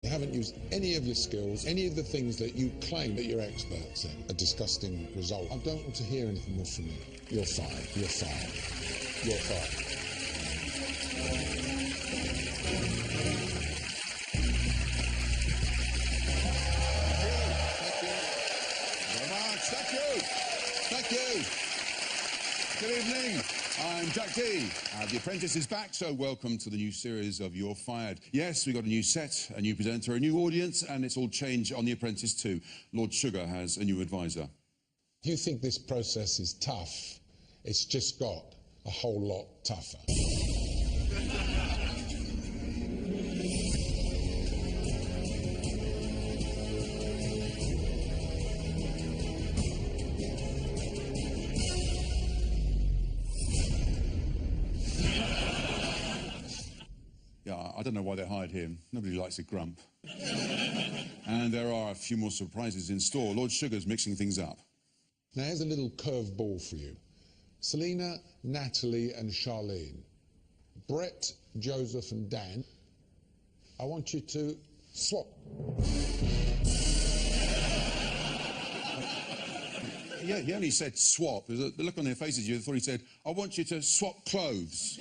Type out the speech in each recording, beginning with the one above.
You haven't used any of your skills, any of the things that you claim that you're experts in. A disgusting result. I don't want to hear anything more from you. You're fired. You're fired. You're fired. Thank you. Very much. Thank you. Thank you. Good evening. I'm Jack D. The Apprentice is back, so welcome to the new series of You're Fired. Yes, we've got a new set, a new presenter, a new audience, and it's all changed on The Apprentice too. Lord Sugar has a new advisor. If you think this process is tough, it's just got a whole lot tougher. I don't know why they hired him. Nobody likes a grump. And there are a few more surprises in store. Lord Sugar's mixing things up. Now here's a little curveball for you. Selena, Natalie and Charlene. Brett, Joseph and Dan. I want you to swap. Yeah, he only said swap. The look on their faces, you thought he said, I want you to swap clothes.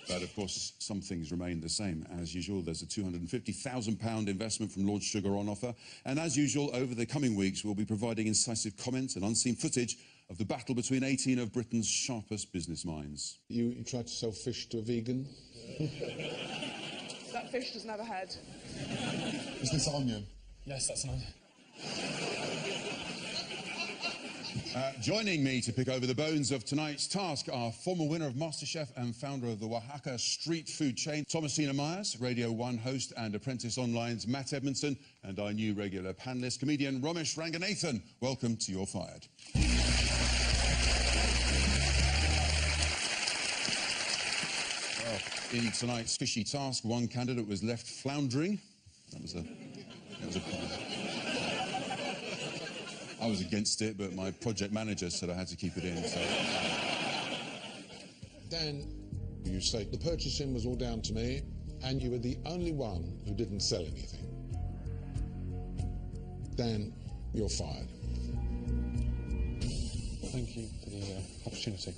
But, of course, some things remain the same. As usual, there's a £250,000 investment from Lord Sugar on offer. And as usual, over the coming weeks, we'll be providing incisive comments and unseen footage of the battle between 18 of Britain's sharpest business minds. You tried to sell fish to a vegan? That fish doesn't have a head. Is this onion? Yes, that's an onion. Joining me to pick over the bones of tonight's task are former winner of MasterChef and founder of the Oaxaca street food chain, Thomasina Myers, Radio 1 host and Apprentice Online's Matt Edmondson, and our new regular panellist, comedian Ramesh Ranganathan. Welcome to You're Fired. Well, in tonight's fishy task, one candidate was left floundering. That was a I was against it, but my project manager said I had to keep it in, so... Dan, you say the purchasing was all down to me, and you were the only one who didn't sell anything. Dan, you're fired. Thank you for the opportunity.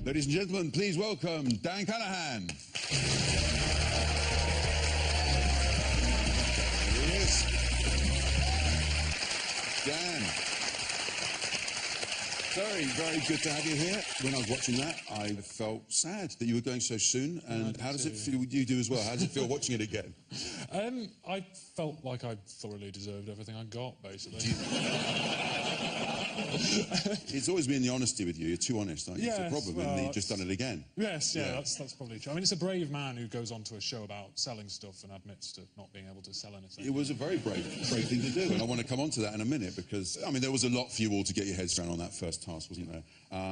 Ladies and gentlemen, please welcome Dan Callahan. Dan, very, very good to have you here. When I was watching that, I felt sad that you were going so soon. And how does it feel? You do as well. How does it feel watching it again? I felt like I thoroughly deserved everything I got, basically. It's always been the honesty with you. You're too honest, aren't you? Yes, it's a problem, well, and you've just done it again. Yes, yeah, that's probably true. I mean, it's a brave man who goes on to a show about selling stuff and admits to not being able to sell anything. It was a very brave thing to do, and I want to come on to that in a minute, because, I mean, there was a lot for you all to get your heads around on that first task, wasn't there?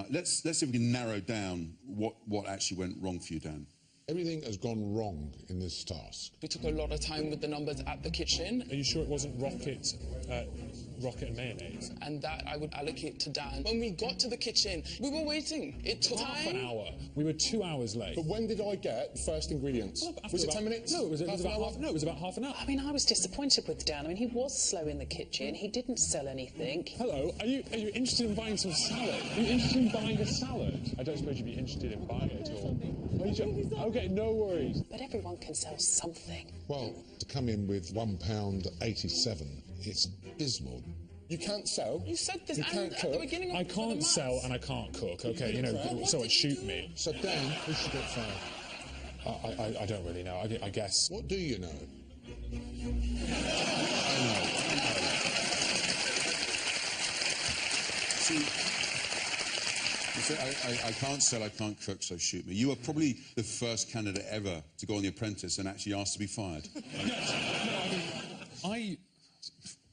Let's see if we can narrow down what actually went wrong for you, Dan. Everything has gone wrong in this task. We took a lot of time with the numbers at the kitchen. Are you sure it wasn't rocket and mayonnaise? And that I would allocate to Dan. When we got to the kitchen, we were waiting. It took Half an time. hour. We were 2 hours late. But when did I get first ingredients? Well, was it about, 10 minutes? No, it was about half an hour. I mean, I was disappointed with Dan. I mean, he was slow in the kitchen. He didn't sell anything. Hello, are you interested in buying some salad? Are you interested in buying a salad? I don't suppose you'd be interested in buying it at all. Okay, no worries. But everyone can sell something. Well, to come in with £1.87, it's dismal. You can't sell. You said this You and can't at cook. the beginning of I the can't maths. sell and I can't cook, okay? You know, so it shoot me. So, Dan, who should get fired? I don't really know. I guess. What do you know? I know. See, you say, I can't sell, I can't cook, so shoot me. You are probably the first candidate ever to go on The Apprentice and actually ask to be fired. I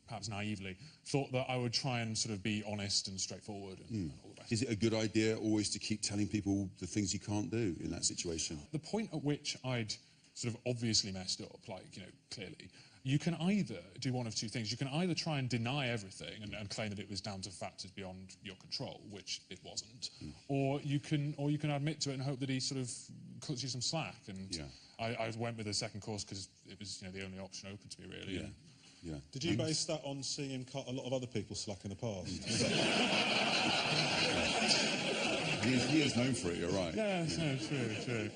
perhaps naively, thought that I would try and sort of be honest and straightforward and all the rest. Is it a good idea always to keep telling people the things you can't do in that situation? The point at which I'd sort of obviously messed up, like, you know, clearly, you can either do one of two things. You can either try and deny everything and claim that it was down to factors beyond your control, which it wasn't, or you can admit to it and hope that he sort of cuts you some slack. And I went with the second course because it was, the only option open to me, really. Yeah. Did you base that on seeing him cut a lot of other people slack in the past? He is known for it, you're right. Yeah, no, true.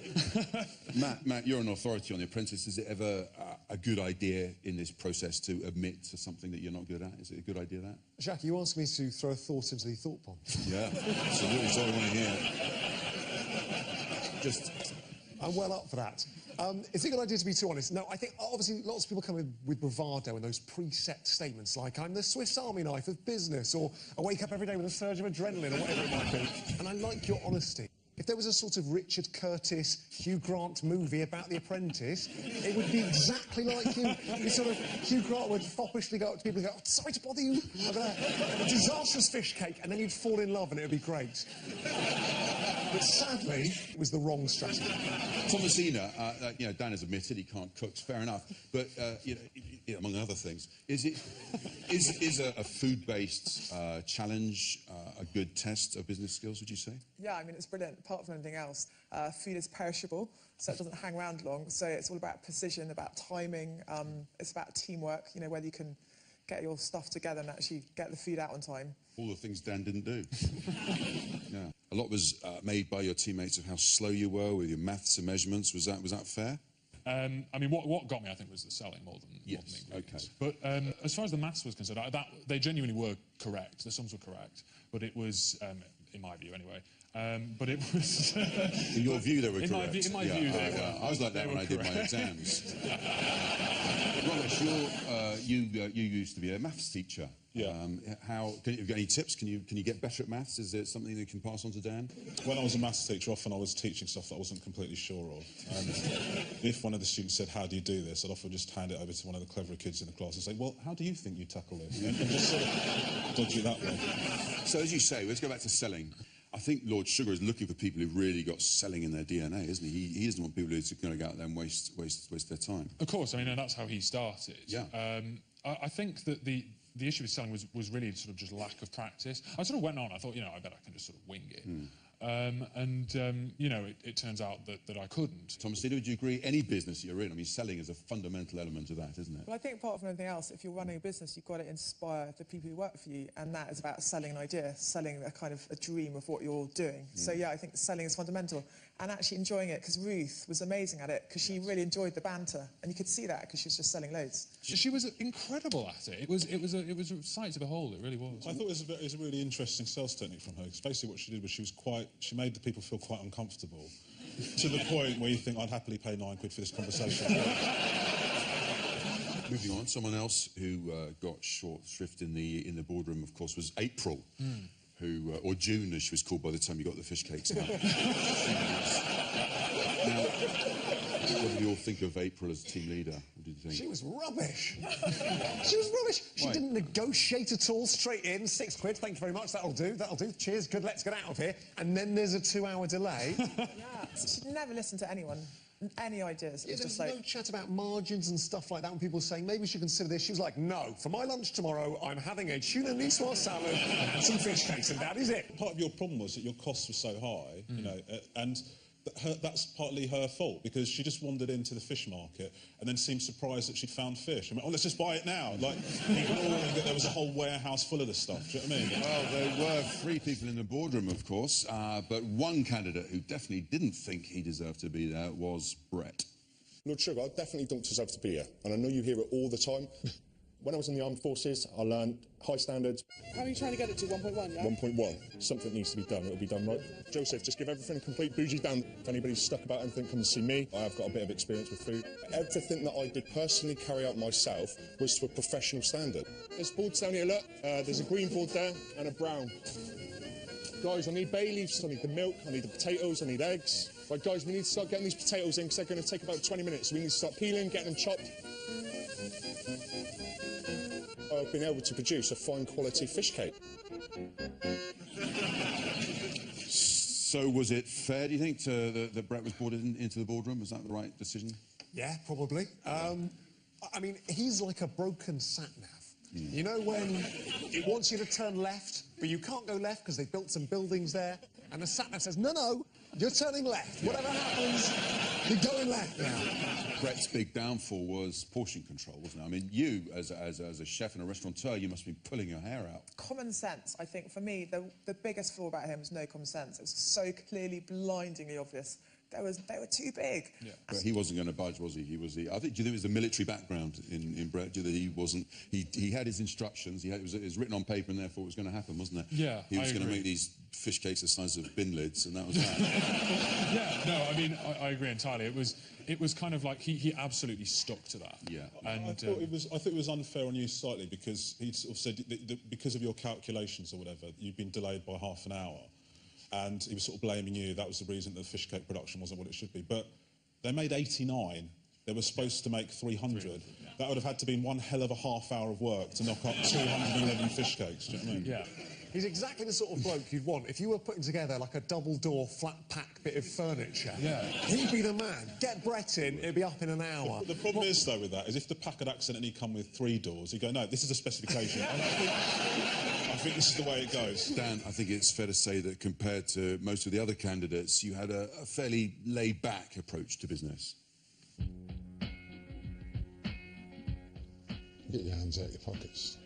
Matt, you're an authority on The Apprentice. Is it ever a good idea in this process to admit to something that you're not good at? Is it a good idea, that? Jackie, you asked me to throw a thought into the thought pond. Yeah, absolutely. That's all I want to hear. I'm well up for that. Is it a good idea to be too honest? No, I think obviously lots of people come in with bravado and those preset statements like I'm the Swiss Army knife of business, or I wake up every day with a surge of adrenaline, or whatever it might be. And I like your honesty. If there was a sort of Richard Curtis, Hugh Grant movie about The Apprentice, it would be exactly like you. Hugh Grant would foppishly go up to people and go, sorry to bother you, I've got a disastrous fish cake, and then you'd fall in love and it would be great. But sadly, it was the wrong strategy. Thomasina, Dan has admitted he can't cook, fair enough. But, among other things, is a food-based challenge a good test of business skills, would you say? Yeah, I mean, it's brilliant. Apart from anything else, food is perishable, so it doesn't hang around long. So it's all about precision, about timing. It's about teamwork, whether you can get your stuff together and actually get the food out on time. All the things Dan didn't do. Yeah. A lot was made by your teammates of how slow you were with your maths and measurements. Was that fair? I mean, what got me, I think, was the selling more than the ingredients. Okay. But as far as the maths was concerned, they genuinely were correct. The sums were correct, but it was, in my view anyway. But it was... In your view, they were correct. In my view, they were. I was like that when I did my exams. Romesh, you used to be a maths teacher. Yeah. Have you got any tips? Can you get better at maths? Is there something that you can pass on to Dan? When I was a maths teacher, often I was teaching stuff that I wasn't completely sure of. And if one of the students said, how do you do this? I'd often just hand it over to one of the cleverer kids in the class and say, well, how do you think you tackle this? And just sort of dodge it that way. So, as you say, let's go back to selling. I think Lord Sugar is looking for people who've really got selling in their DNA, isn't he? He doesn't want people who are going to go out there and waste their time. Of course, I mean, and that's how he started. Yeah. I think that the issue with selling was really sort of just lack of practice. I sort of went on, I thought, I bet I can just sort of wing it. It turns out that I couldn't. Thomasina, would you agree? Any business you're in, I mean, selling is a fundamental element of that, isn't it? Well, I think apart from anything else, if you're running a business, you've got to inspire the people who work for you, and that is about selling an idea, selling a kind of a dream of what you're doing. So, yeah, I think selling is fundamental, and actually enjoying it, because Ruth was amazing at it, because she really enjoyed the banter, and you could see that because she was just selling loads. She was incredible at it. It was a sight to behold. It really was. I thought it was a really interesting sales technique from her, because basically what she did was she made the people feel quite uncomfortable, to the point where you think, I'd happily pay £9 for this conversation. Moving on, someone else who got short shrift in the boardroom, of course, was April, who, or June, as she was called by the time you got the fish cakes out. Now, what did you all think of April as team leader? What did you think? She was rubbish. She was rubbish. She didn't negotiate at all, straight in, £6, thank you very much, that'll do. Cheers, good, let's get out of here. And then there's a 2-hour delay. Yeah, she'd never listen to anyone. Any ideas. It was just like... no chat about margins and stuff like that when people were saying, maybe we should consider this. She was like, no, for my lunch tomorrow, I'm having a tuna niçoise salad and some fish cakes, and that is it. Part of your problem was that your costs were so high, and that's partly her fault, because she just wandered into the fish market and then seemed surprised that she'd found fish. I mean, let's just buy it now. Like, ignoring that there was a whole warehouse full of this stuff. Do you know what I mean? Well, there were 3 people in the boardroom, of course, but one candidate who definitely didn't think he deserved to be there was Brett. Lord Sugar, I definitely don't deserve to be here, and I know you hear it all the time. When I was in the armed forces, I learned high standards. How are you trying to get it to 1.1, yeah? 1.1. Something needs to be done. It'll be done right. Joseph, just give everything a complete bougie down. If anybody's stuck about anything, come and see me. I have got a bit of experience with food. Everything that I did personally carry out myself was to a professional standard. There's boards down here, look. There's a green board there and a brown. Guys, I need bay leaves, I need the milk, I need the potatoes, I need eggs. Right, guys, we need to start getting these potatoes in because they're going to take about 20 minutes. We need to start peeling, getting them chopped. I've been able to produce a fine quality fish cake. So was it fair, do you think, that Brett was brought into the boardroom? Was that the right decision? Yeah, probably. I mean, he's like a broken sat-nav. You know when it wants you to turn left, but you can't go left because they built some buildings there, and the sat-nav says, no, you're turning left. Whatever happens, you're going left now. Brett's big downfall was portion control, wasn't it? I mean, you, as a chef and a restaurateur, you must be pulling your hair out. Common sense, I think, for me, the biggest flaw about him was no common sense. It was so clearly, blindingly obvious. They were too big. Yeah. But he wasn't going to budge, was he? I think. Do you think it was the military background in Brett? Do you think he wasn't? He had his instructions. It was written on paper, and therefore it was going to happen, wasn't it? Yeah. He was going to make these fish cakes the size of bin lids, and that was that. Yeah. No, I mean, I agree entirely. It was kind of like he absolutely stuck to that. Yeah. And I thought it was unfair on you slightly because he sort of said that because of your calculations or whatever, you've been delayed by half an hour. And he was sort of blaming you. That was the reason that the fish cake production wasn't what it should be. But they made 89. They were supposed to make 300. Yeah. That would have had to been one hell of a half hour of work to knock up 211 fish cakes. Do you know what I mean? Yeah. He's exactly the sort of bloke you'd want if you were putting together like a double-door flat-pack bit of furniture. Yeah. He'd be the man. Get Brett in, it'd be up in an hour. The problem is, though, with that, is if the pack had accidentally come with 3 doors, you go, no, this is a specification. And I think this is the way it goes. Dan, I think it's fair to say that compared to most of the other candidates, you had a fairly laid-back approach to business. Get your hands out your pockets.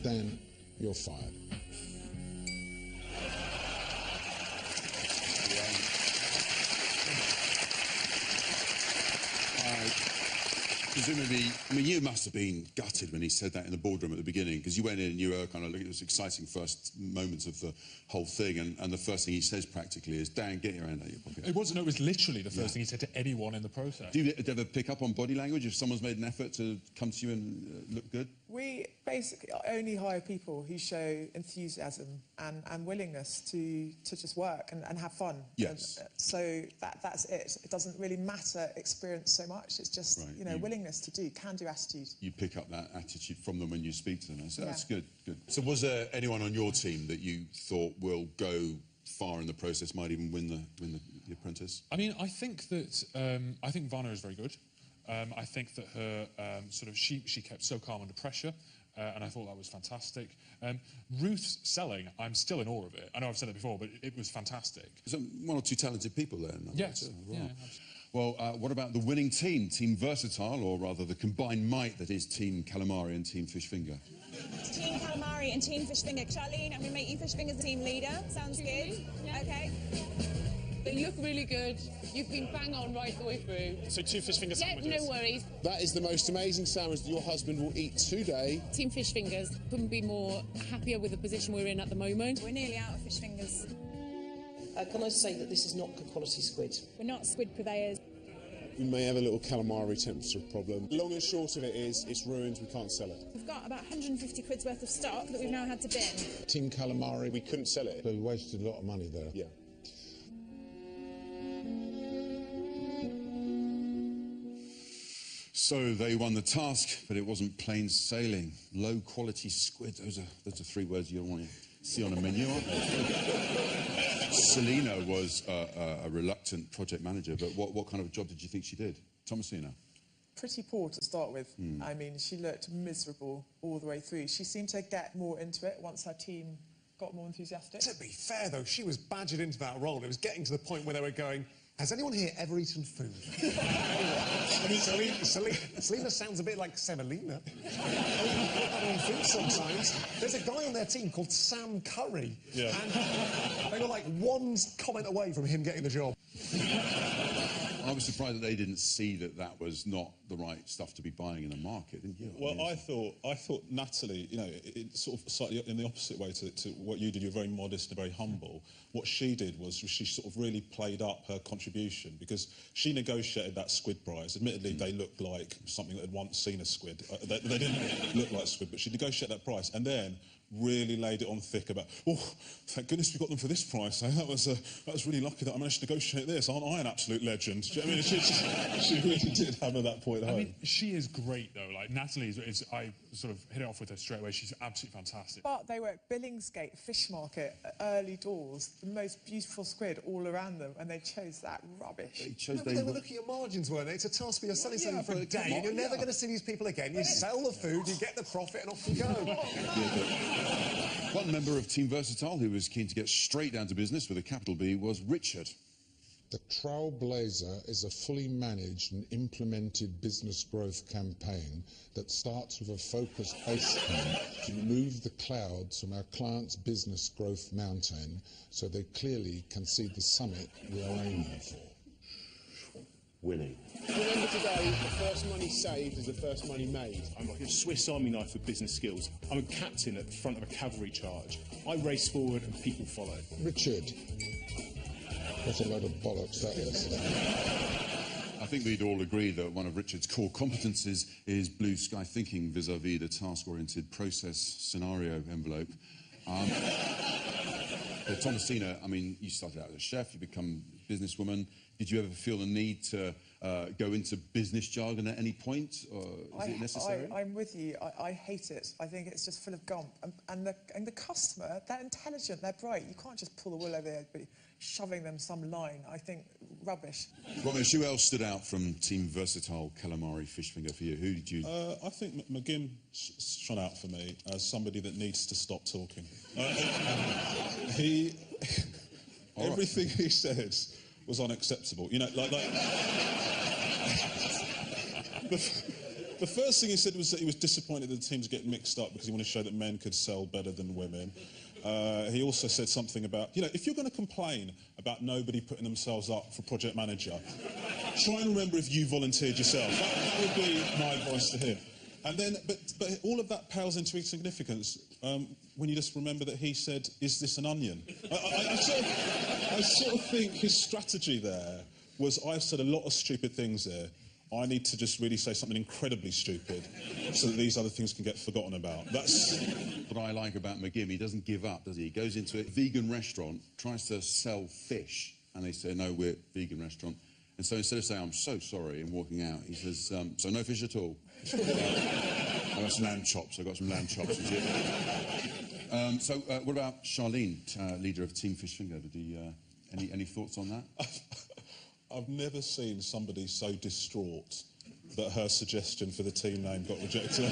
Dan, you're fired. Presumably, I mean, you must have been gutted when he said that in the boardroom at the beginning, because you went in and you were kind of looking at those exciting first moments of the whole thing, and the first thing he says practically is, Dan, get your hand out of your pocket. It wasn't, it was literally the first thing he said to anyone in the process. Do you ever pick up on body language if someone's made an effort to come to you and look good? We basically only hire people who show enthusiasm and willingness to just work and have fun. Yes. And, so that's it. It doesn't really matter experience so much. It's just, right. you know, willingness to do, can-do attitude. You pick up that attitude from them when you speak to them. So Yeah. that's good, good. So was there anyone on your team that you thought will go far in the process, might even win the Apprentice? I mean, I think that I think Vanna is very good. I think that her she kept so calm under pressure, and I thought that was fantastic. Ruth's selling, I'm still in awe of it. I know I've said it before, but it was fantastic. So one or two talented people there. Yes. Right. Yeah, well, what about the winning team, Team Versatile, or rather the combined might that is Team Calamari and Team Fish Finger? Team Calamari and Team Fish Finger. Charlene, I'm going to make you Fish Finger the team leader. Sounds good? Yeah. Okay. They look really good. You've been bang on right the way through. So 2 fish finger sandwiches? Yeah, no worries. That is the most amazing sandwich that your husband will eat today. Team Fish Fingers couldn't be more happier with the position we're in at the moment. We're nearly out of Fish Fingers. Can I say that this is not good quality squid? We're not squid purveyors. We may have a little calamari temperature problem. Long and short of it is, it's ruined, we can't sell it. We've got about 150 quid's worth of stock that we've now had to bin. Team calamari, we couldn't sell it. So we wasted a lot of money there. Yeah. So they won the task, but it wasn't plain sailing. Low quality squid. Those are 3 words you don't want to see on a menu, aren't they? Selina was a reluctant project manager, but what kind of a job did you think she did? Thomasina? Pretty poor to start with. I mean, she looked miserable all the way through. She seemed to get more into it once her team got more enthusiastic. To be fair, though, she was badgered into that role. It was getting to the point where they were going, has anyone here ever eaten food? I mean, Selina sounds a bit like Semolina. On food sometimes. There's a guy on their team called Sam Curry. Yeah. And they were like one comment away from him getting the job. I was surprised that they didn't see that was not the right stuff to be buying in the market, didn't you? Well, I thought Natalie, you know, it sort of slightly in the opposite way to what you did. You're very modest and very humble. What she did was she sort of really played up her contribution because she negotiated that squid prize. Admittedly, they looked like something that had once seen a squid. They didn't look like squid, but she negotiated that price. And then really laid it on thick about, oh, thank goodness we got them for this price. Eh? That was really lucky that I managed to negotiate this. Aren't I an absolute legend? Do you know what I mean? She really did hammer that point home. I mean, she is great, though. Like, Natalie I sort of hit it off with her straight away. She's absolutely fantastic. But they were at Billingsgate Fish Market at early doors, the most beautiful squid all around them, and they chose that rubbish. They were looking at margins, weren't they? It's a task where you're selling something for a day, and you're never going to see these people again. You sell the food, you get the profit, and off you go. One member of Team Versatile who was keen to get straight down to business with a capital B was Richard. The Trailblazer is a fully managed and implemented business growth campaign that starts with a focused base plan to remove the clouds from our clients' business growth mountain so they clearly can see the summit we are aiming for. Winning. Remember today, the first money saved is the first money made. I'm like a Swiss Army knife of business skills. I'm a captain at the front of a cavalry charge. I race forward and people follow. Richard, what a load of bollocks that is. I think we'd all agree that one of Richard's core competences is blue sky thinking vis-à-vis the task-oriented process scenario envelope. Thomasina, I mean, you started out as a chef, you become a businesswoman. Did you ever feel the need to go into business jargon at any point? Or is it necessary? I'm with you. I hate it. I think it's just full of gump. And the customer, they're intelligent, they're bright. You can't just pull the wool over their head, but shoving them some line. I think rubbish. Romesh, who else stood out from Team Versatile Calamari Fish Finger for you? Who did you... I think McGim shone out for me as somebody that needs to stop talking. Everything he says was unacceptable. You know, like the first thing he said was that he was disappointed that the teams get mixed up because he wanted to show that men could sell better than women. He also said something about, you know, if you're going to complain about nobody putting themselves up for project manager, try and remember if you volunteered yourself. That would be my advice to him. And then, but all of that pales into insignificance when you just remember that he said, "Is this an onion?" I sort of think his strategy there was, I've said a lot of stupid things there. I need to just really say something incredibly stupid so that these other things can get forgotten about. That's what I like about McGim. He doesn't give up, does he? He goes into a vegan restaurant, tries to sell fish, and they say, "No, we're a vegan restaurant." And so instead of saying, "I'm so sorry," and walking out, he says, "So no fish at all?" I got some lamb chops. So what about Charlene, leader of Team Fish Finger? Did he, any thoughts on that? I've never seen somebody so distraught that her suggestion for the team name got rejected.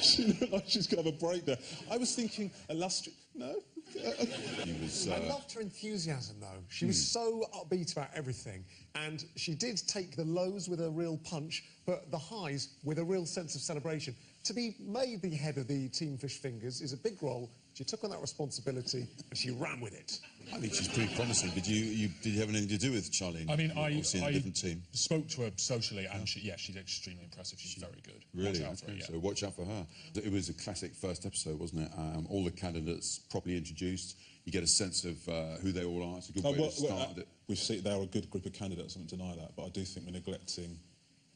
She looked like she's going to have a breakdown. I was thinking, no? I loved her enthusiasm, though. She was so upbeat about everything, and she did take the lows with a real punch, but the highs with a real sense of celebration. To be made the head of the Team Fish Fingers is a big role. She took on that responsibility, and she ran with it. I think she's pretty promising. Did you have anything to do with Charlene? I mean, I a different team. Spoke to her socially, and she's extremely impressive. She's very good. Really? Watch out for her, yeah. So watch out for her. It was a classic first episode, wasn't it? All the candidates properly introduced. You get a sense of who they all are. It's a good way to start it. We've seen they're a good group of candidates. I don't deny that, but I do think we're neglecting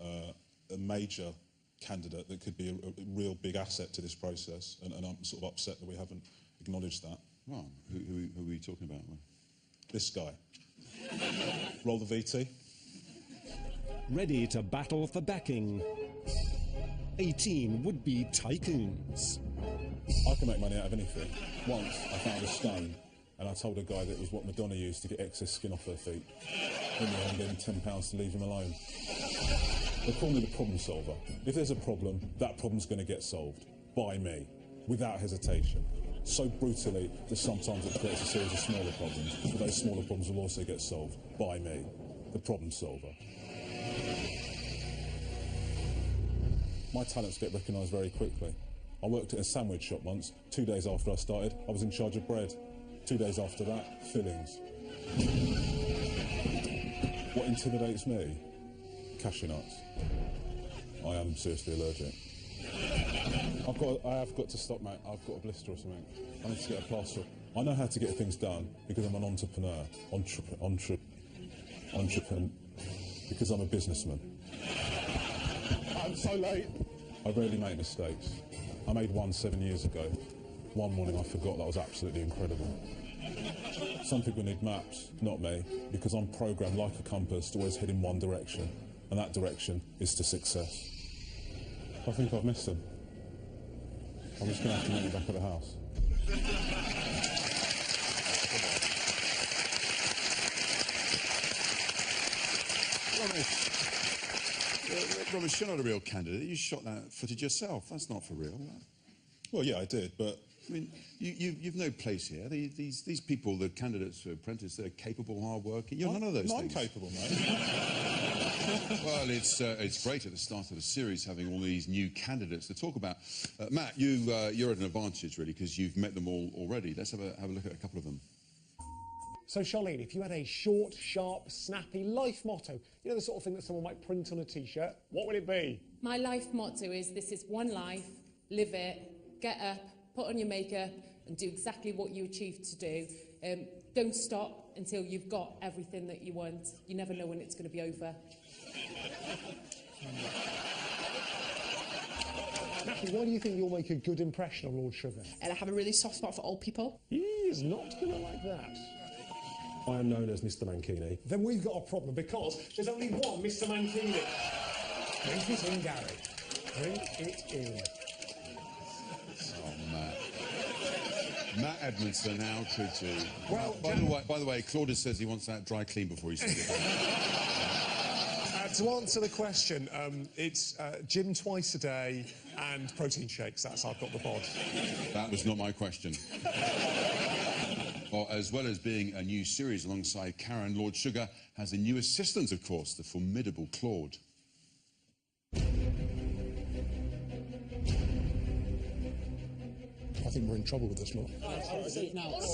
a major candidate that could be a real big asset to this process, and I'm sort of upset that we haven't acknowledged that. Well, who are we talking about? This guy. Roll the VT. Ready to battle for backing. 18 would-be tycoons. I can make money out of anything. Once I found a stone, and I told a guy that it was what Madonna used to get excess skin off her feet. In the end, gave him £10 to leave him alone. They call me the problem solver. If there's a problem, that problem's going to get solved. By me. Without hesitation. So brutally that sometimes it creates a series of smaller problems, but those smaller problems will also get solved by me, the problem solver. My talents get recognised very quickly. I worked at a sandwich shop once. 2 days after I started, I was in charge of bread. 2 days after that, fillings. What intimidates me? Cashew nuts. I am seriously allergic. I have got to stop, mate. I've got a blister or something. I need to get a plaster. I know how to get things done because I'm an entrepreneur. Because I'm a businessman. I'm so late. I rarely make mistakes. I made one 7 years ago. One morning I forgot. That was absolutely incredible. Some people need maps, not me, because I'm programmed like a compass to always head in one direction, and that direction is to success. I think I've missed them. I'm just going to have to meet you back at the house. Romesh, you're not a real candidate. You shot that footage yourself. That's not for real. Well, yeah, I did, but... I mean, you've no place here. These people, the candidates for Apprentice, they're capable, hard-working. You're none of those things. I'm capable, mate. Well, it's great at the start of the series having all these new candidates to talk about. Matt, you're at an advantage, really, because you've met them all already. Let's have a look at a couple of them. So, Charlene, if you had a short, sharp, snappy life motto, you know, the sort of thing that someone might print on a T-shirt, what would it be? My life motto is, this is one life, live it, get up, put on your makeup and do exactly what you achieved to do. Don't stop until you've got everything that you want. You never know when it's going to be over. Natalie, why do you think you'll make a good impression on Lord Sugar? And I have a really soft spot for old people. He is not going to like that. I am known as Mr. Mankini. Then we've got a problem, because there's only one Mr. Mankini. Bring it in, Gary. Bring it in. Matt Edmondson, how tricky. Well, by the way, Claudius says he wants that dry clean before he says it. To answer the question, it's gym twice a day and protein shakes. That's I've got the bod. That was not my question. Well, as well as being a new series alongside Karen, Lord Sugar has a new assistant, of course, the formidable Claude. I think we're in trouble with this lot. What a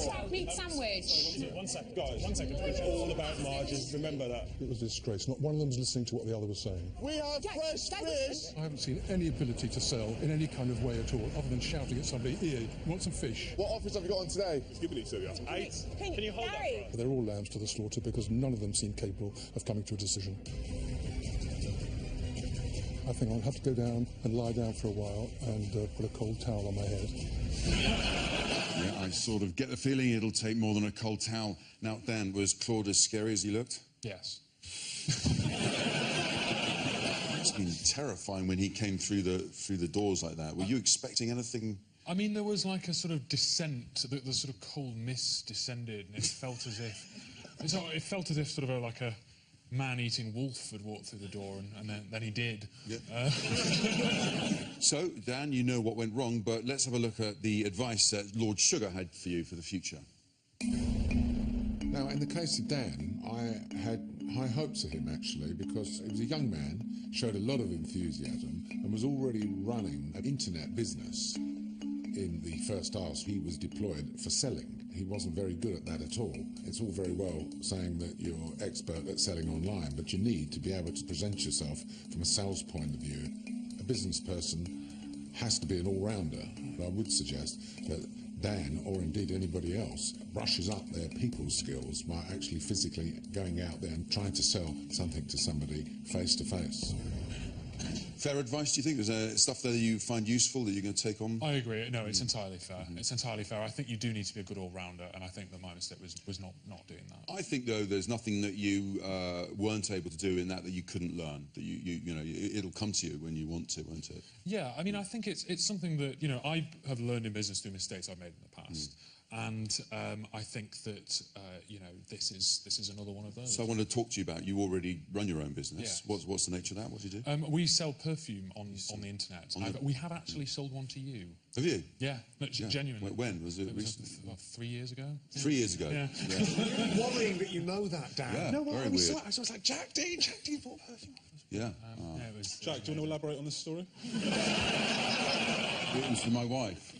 crab meat sandwich. One second, guys, 1 second. It's all about margins, remember that. It was a disgrace. Not one of them was listening to what the other was saying. We have fresh fish. I haven't seen any ability to sell in any kind of way at all, other than shouting at somebody, you want some fish? What offers have you got on today? Let's give it each other. 8. Can you hold that? They're all lambs to the slaughter because none of them seem capable of coming to a decision. I think I'll have to go down and lie down for a while and put a cold towel on my head. Yeah, I sort of get the feeling it'll take more than a cold towel. Now, Dan, was Claude as scary as he looked? Yes. It's been terrifying when he came through the doors like that. Were you expecting anything? I mean, there was like a sort of descent, the sort of cold mist descended, and it felt as if sort of like a man-eating wolf had walked through the door, and then he did. Yep. So, Dan, you know what went wrong, but let's have a look at the advice that Lord Sugar had for you for the future. Now, in the case of Dan, I had high hopes of him, actually, because he was a young man, showed a lot of enthusiasm, and was already running an internet business. In the first house, he was deployed for selling. He wasn't very good at that at all. It's all very well saying that you're expert at selling online, but you need to be able to present yourself from a sales point of view. A business person has to be an all-rounder. I would suggest that Dan, or indeed anybody else, brushes up their people skills by actually physically going out there and trying to sell something to somebody face to face. Fair advice, do you think? Is there stuff there that you find useful that you're going to take on? I agree. No, it's entirely fair. It's entirely fair. I think you do need to be a good all-rounder, and I think that my mistake was not doing that. I think, though, there's nothing that you weren't able to do in that you couldn't learn. That you know, it'll come to you when you want to, won't it? Yeah, I mean, I think it's something that, you know, I have learned in business through mistakes I've made in the past. And I think that, you know, this is another one of those. So I want to talk to you about, you already run your own business. Yeah. What's the nature of that? What do you do? We sell perfume on the internet. We have actually sold one to you. Have you? Yeah, no, genuinely. When? Was it recently? 3 years ago. 3 years ago? Yeah. Worrying that you know that, Dan. Yeah, no, well, very I was weird. so I was like, Jack Dean bought perfume. Yeah. Yeah, it was, Jack, do you want to elaborate on this story? It was for my wife.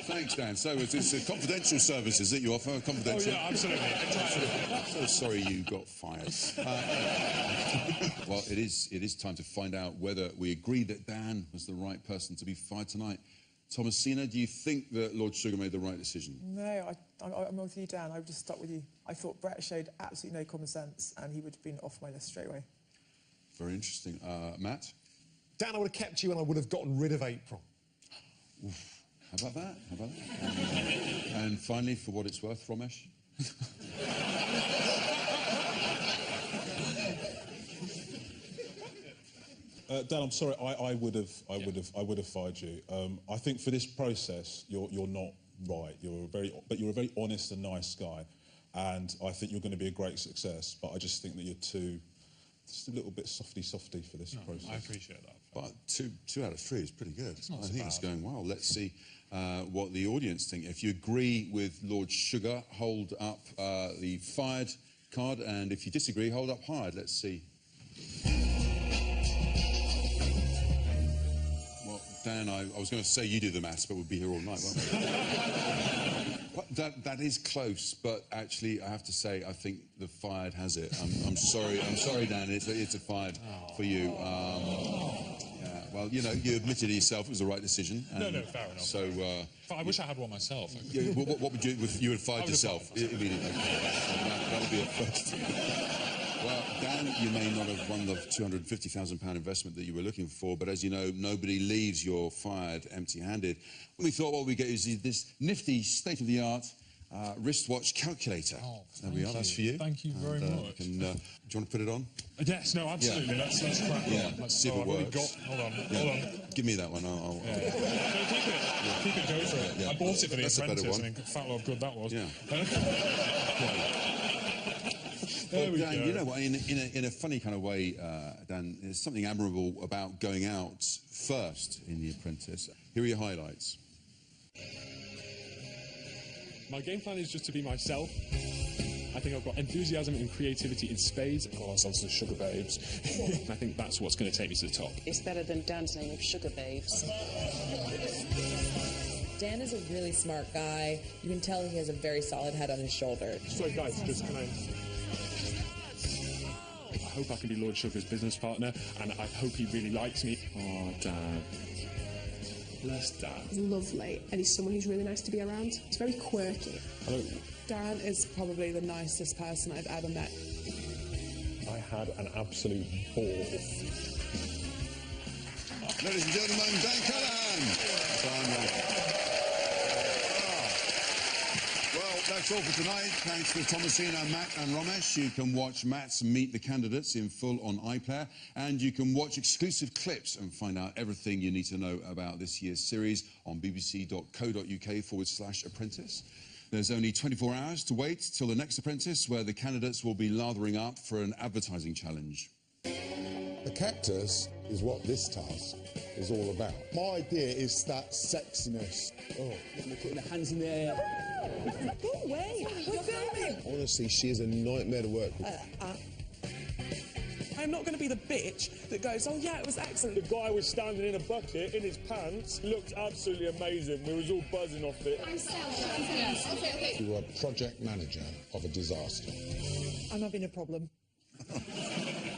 Thanks, Dan. So it's a confidential services that you offer, confidential. Oh, yeah, absolutely. So sorry you got fired. Well, it is time to find out whether we agree that Dan was the right person to be fired tonight. Thomasina, do you think that Lord Sugar made the right decision? No, I'm with you, Dan. I would just stuck with you. I thought Brett showed absolutely no common sense, and he would have been off my list straight away. Very interesting. Matt? Dan, I would have kept you and I would have gotten rid of April. Oof. How about that? How about that? And finally, for what it's worth, Romesh? Dan, I'm sorry. I would have fired you. I think for this process, you're not right. You're a very honest and nice guy, and I think you're going to be a great success. But I just think that you're just a little bit softy for this process. I appreciate that. But two out of three is pretty good. It's not I so think bad. it's going well. Let's see what the audience think. If you agree with Lord Sugar, hold up the fired card, and if you disagree, hold up hired. Let's see. Well, Dan, I was going to say you do the maths, but we'll be here all night, won't we? That is close, but actually, I have to say, I think the fired has it. I'm sorry, Dan. It's a fired for you. Yeah, well, you know, you admitted to yourself it was the right decision. No, fair enough. So, I wish I had one myself. yeah, what would you? You would have fired yourself immediately. That would be a first. Well, Dan, you may not have won the £250,000 investment that you were looking for, but as you know, nobody leaves your fired empty-handed. We thought what we get is this nifty, state-of-the-art wristwatch calculator. Oh, there we are. That's for you. Thank you very much. Do you want to put it on? Yes, no, absolutely. Yeah. Let's crack on. Yeah, let's see if it works. Hold on. Give me that one. I'll No, keep it, go for it. Yeah. I bought it for the That's a better Apprentice, one. and in fact, how good that was. Yeah. There we Dan, go. you know what, in a funny kind of way, Dan, there's something admirable about going out first in The Apprentice. Here are your highlights. My game plan is just to be myself. I think I've got enthusiasm and creativity in spades. Call ourselves the Sugar Babes. I think that's what's going to take me to the top. It's better than Dan's name of Sugar Babes. Dan is a really smart guy. You can tell he has a very solid head on his shoulder. So guys, just can I hope I can be Lord Sugar's business partner, and I hope he really likes me. Oh, Dan. Bless Dan. He's lovely, and he's someone who's really nice to be around. He's very quirky. Hello. Dan is probably the nicest person I've ever met. I had an absolute ball. Ladies and gentlemen, Dan Callahan. Well, that's all for tonight. Thanks to Thomasina, Matt and Romesh. You can watch Matt's Meet the Candidates in full on iPlayer, and you can watch exclusive clips and find out everything you need to know about this year's series on bbc.co.uk/apprentice. There's only 24 hours to wait till the next Apprentice, where the candidates will be lathering up for an advertising challenge. The cactus is what this task is all about. My idea is that sexiness. Oh, putting the hands in the air. Go away! We're filming! Honestly, she is a nightmare to work with. I'm not going to be the bitch that goes, oh yeah, it was excellent. The guy was standing in a bucket in his pants. Looked absolutely amazing. We was all buzzing off it. Okay. You are project manager of a disaster. I'm having a problem.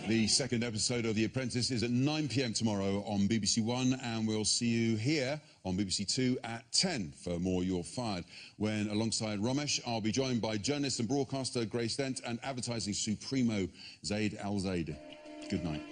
The second episode of The Apprentice is at 9 p.m. tomorrow on BBC One, and we'll see you here on BBC Two at 10 for more You're Fired, when alongside Romesh, I'll be joined by journalist and broadcaster Grace Dent and advertising supremo Zaid Al Zaid. Good night.